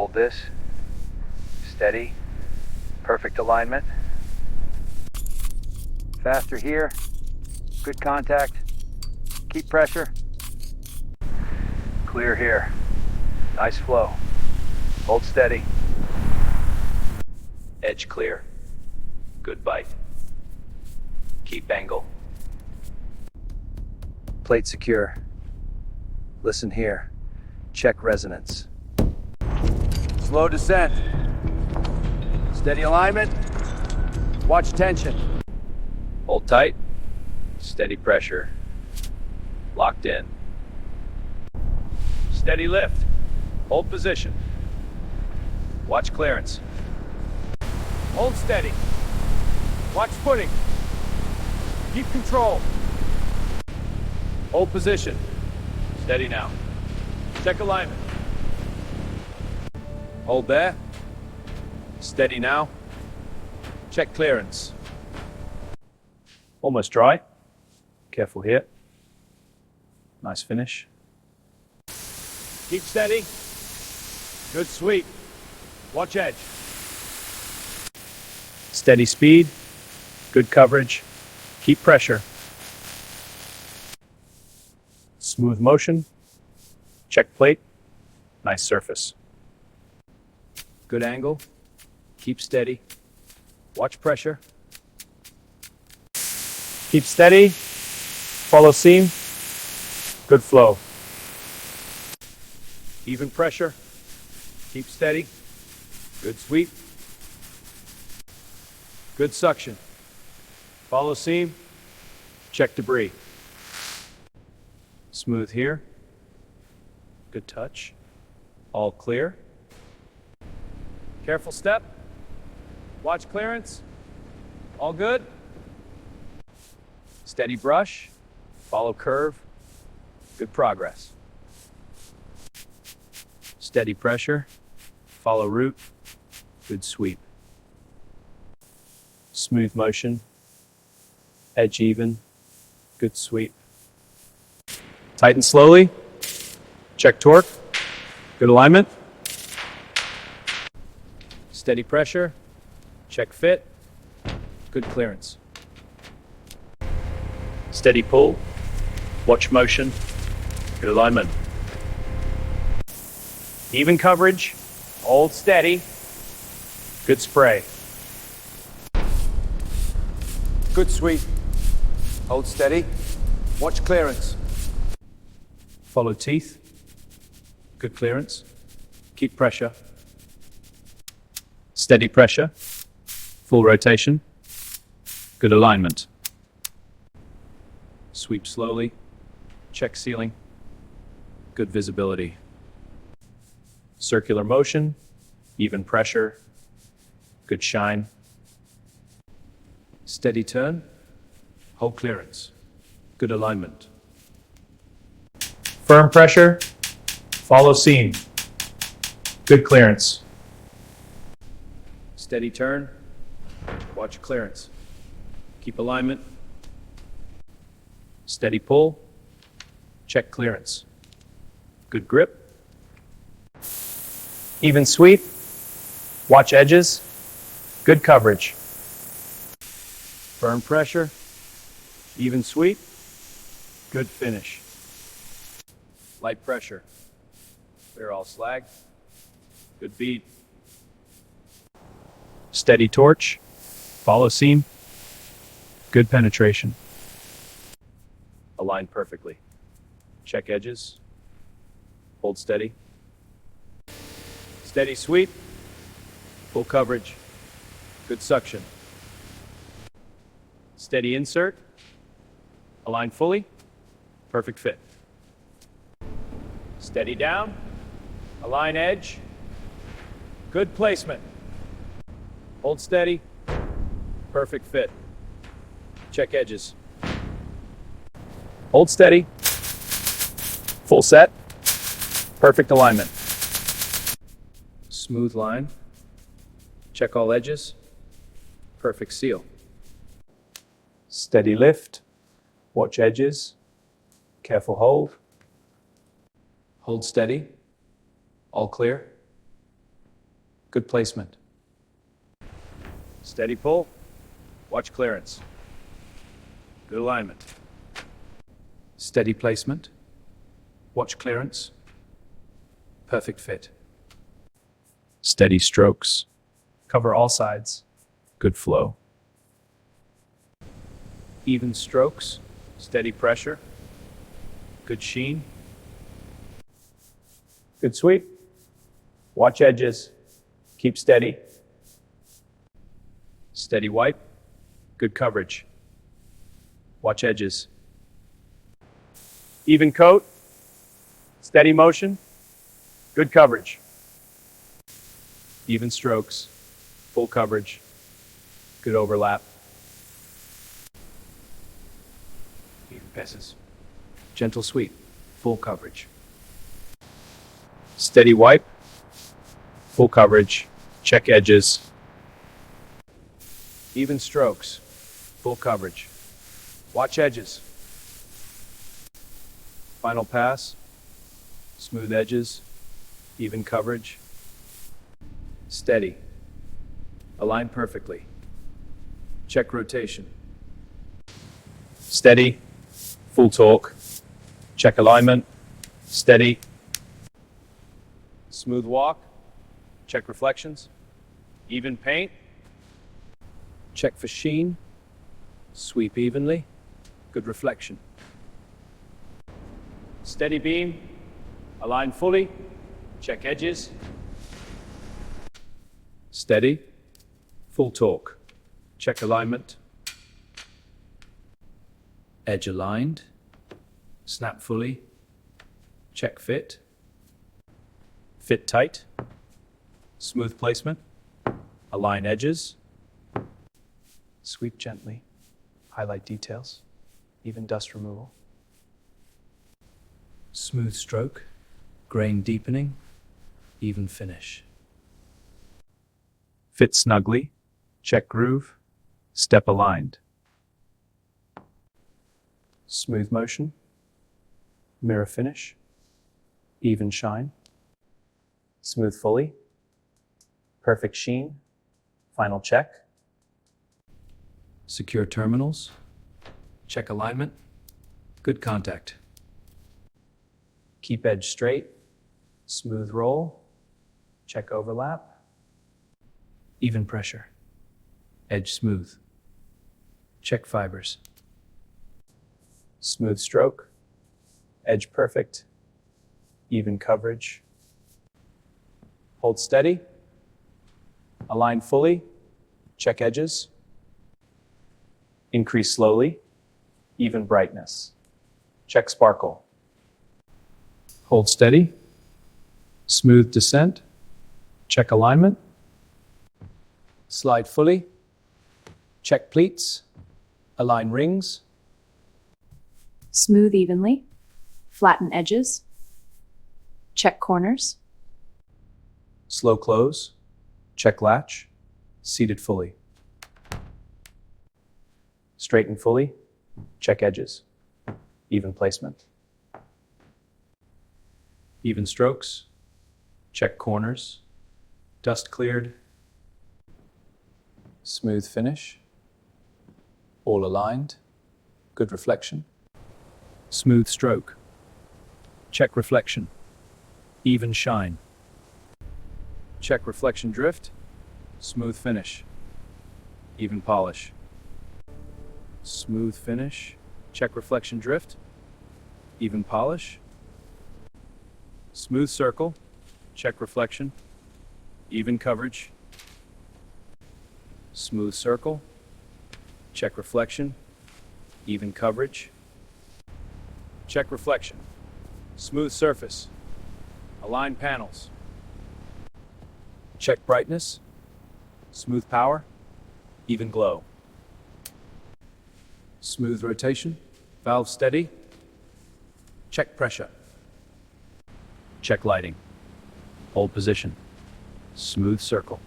Hold this. Steady. Perfect alignment. Faster here. Good contact. Keep pressure. Clear here. Nice flow. Hold steady. Edge clear. Good bite. Keep angle. Plate secure. Listen here. Check resonance. Slow descent. Steady alignment. Watch tension. Hold tight. Steady pressure. Locked in. Steady lift. Hold position. Watch clearance. Hold steady. Watch footing. Keep control. Hold position. Steady now. Check alignment. Hold there. Steady now. Check clearance. Almost dry. Careful here. Nice finish. Keep steady. Good sweep. Watch edge. Steady speed. Good coverage. Keep pressure. Smooth motion. Check plate. Nice surface. Good angle. Keep steady. Watch pressure. Keep steady. Follow seam. Good flow. Even pressure. Keep steady. Good sweep. Good suction. Follow seam. Check debris. Smooth here. Good touch. All clear. Careful step. Watch clearance. All good. Steady brush. Follow curve. Good progress. Steady pressure. Follow route. Good sweep. Smooth motion. Edge even. Good sweep. Tighten slowly. Check torque. Good alignment. Steady pressure. Check fit. Good clearance. Steady pull. Watch motion. Good alignment. Even coverage. Hold steady. Good spray. Good sweep. Hold steady. Watch clearance. Follow teeth. Good clearance. Keep pressure. Steady pressure. Full rotation. Good alignment. Sweep slowly. Check ceiling. Good visibility. Circular motion. Even pressure. Good shine. Steady turn. Hold clearance. Good alignment. Firm pressure. Follow seam. Good clearance. Steady turn. Watch clearance. Keep alignment. Steady pull. Check clearance. Good grip. Even sweep. Watch edges. Good coverage. Firm pressure. Even sweep. Good finish. Light pressure. Clear all slag. Good bead. Steady torch. Follow seam. Good penetration. Align perfectly. Check edges. Hold steady. Steady sweep. Full coverage. Good suction. Steady insert. Align fully. Perfect fit. Steady down. Align edge. Good placement. Hold steady. Perfect fit. Check edges. Hold steady. Full set. Perfect alignment. Smooth line. Check all edges. Perfect seal. Steady lift. Watch edges. Careful hold. Hold steady. All clear. Good placement. Steady pull. Watch clearance. Good alignment. Steady placement. Watch clearance. Perfect fit. Steady strokes. Cover all sides. Good flow. Even strokes. Steady pressure. Good sheen. Good sweep. Watch edges. Keep steady. Steady wipe. Good coverage. Watch edges. Even coat. Steady motion. Good coverage. Even strokes. Full coverage. Good overlap. Even passes. Gentle sweep. Full coverage. Steady wipe. Full coverage. Check edges. Even strokes. Full coverage. Watch edges. Final pass. Smooth edges. Even coverage. Steady. Align perfectly. Check rotation. Steady. Full torque. Check alignment. Steady. Smooth walk. Check reflections. Even paint. Check for sheen. Sweep evenly. Good reflection. Steady beam. Align fully. Check edges. Steady. Full torque. Check alignment. Edge aligned. Snap fully. Check fit. Fit tight. Smooth placement. Align edges. Sweep gently. Highlight details. Even dust removal. Smooth stroke. Grain deepening. Even finish. Fit snugly. Check groove. Step aligned. Smooth motion. Mirror finish. Even shine. Smooth fully. Perfect sheen. Final check. Secure terminals. Check alignment. Good contact. Keep edge straight. Smooth roll. Check overlap. Even pressure. Edge smooth. Check fibers. Smooth stroke. Edge perfect. Even coverage. Hold steady. Align fully. Check edges. Increase slowly. Even brightness. Check sparkle. Hold steady. Smooth descent. Check alignment. Slide fully. Check pleats. Align rings. Smooth evenly. Flatten edges. Check corners. Slow close. Check latch. Seated fully. Straighten fully. Check edges. Even placement. Even strokes. Check corners. Dust cleared. Smooth finish. All aligned. Good reflection. Smooth stroke. Check reflection. Even shine. Check reflection drift. Smooth finish. Even polish. Smooth finish. Check reflection drift. Even polish. Smooth circle. Check reflection. Even coverage. Smooth circle. Check reflection. Even coverage. Check reflection. Smooth surface. Align panels. Check brightness. Smooth power. Even glow. Smooth rotation. Valve steady. Check pressure. Check lighting. Hold position. Smooth circle.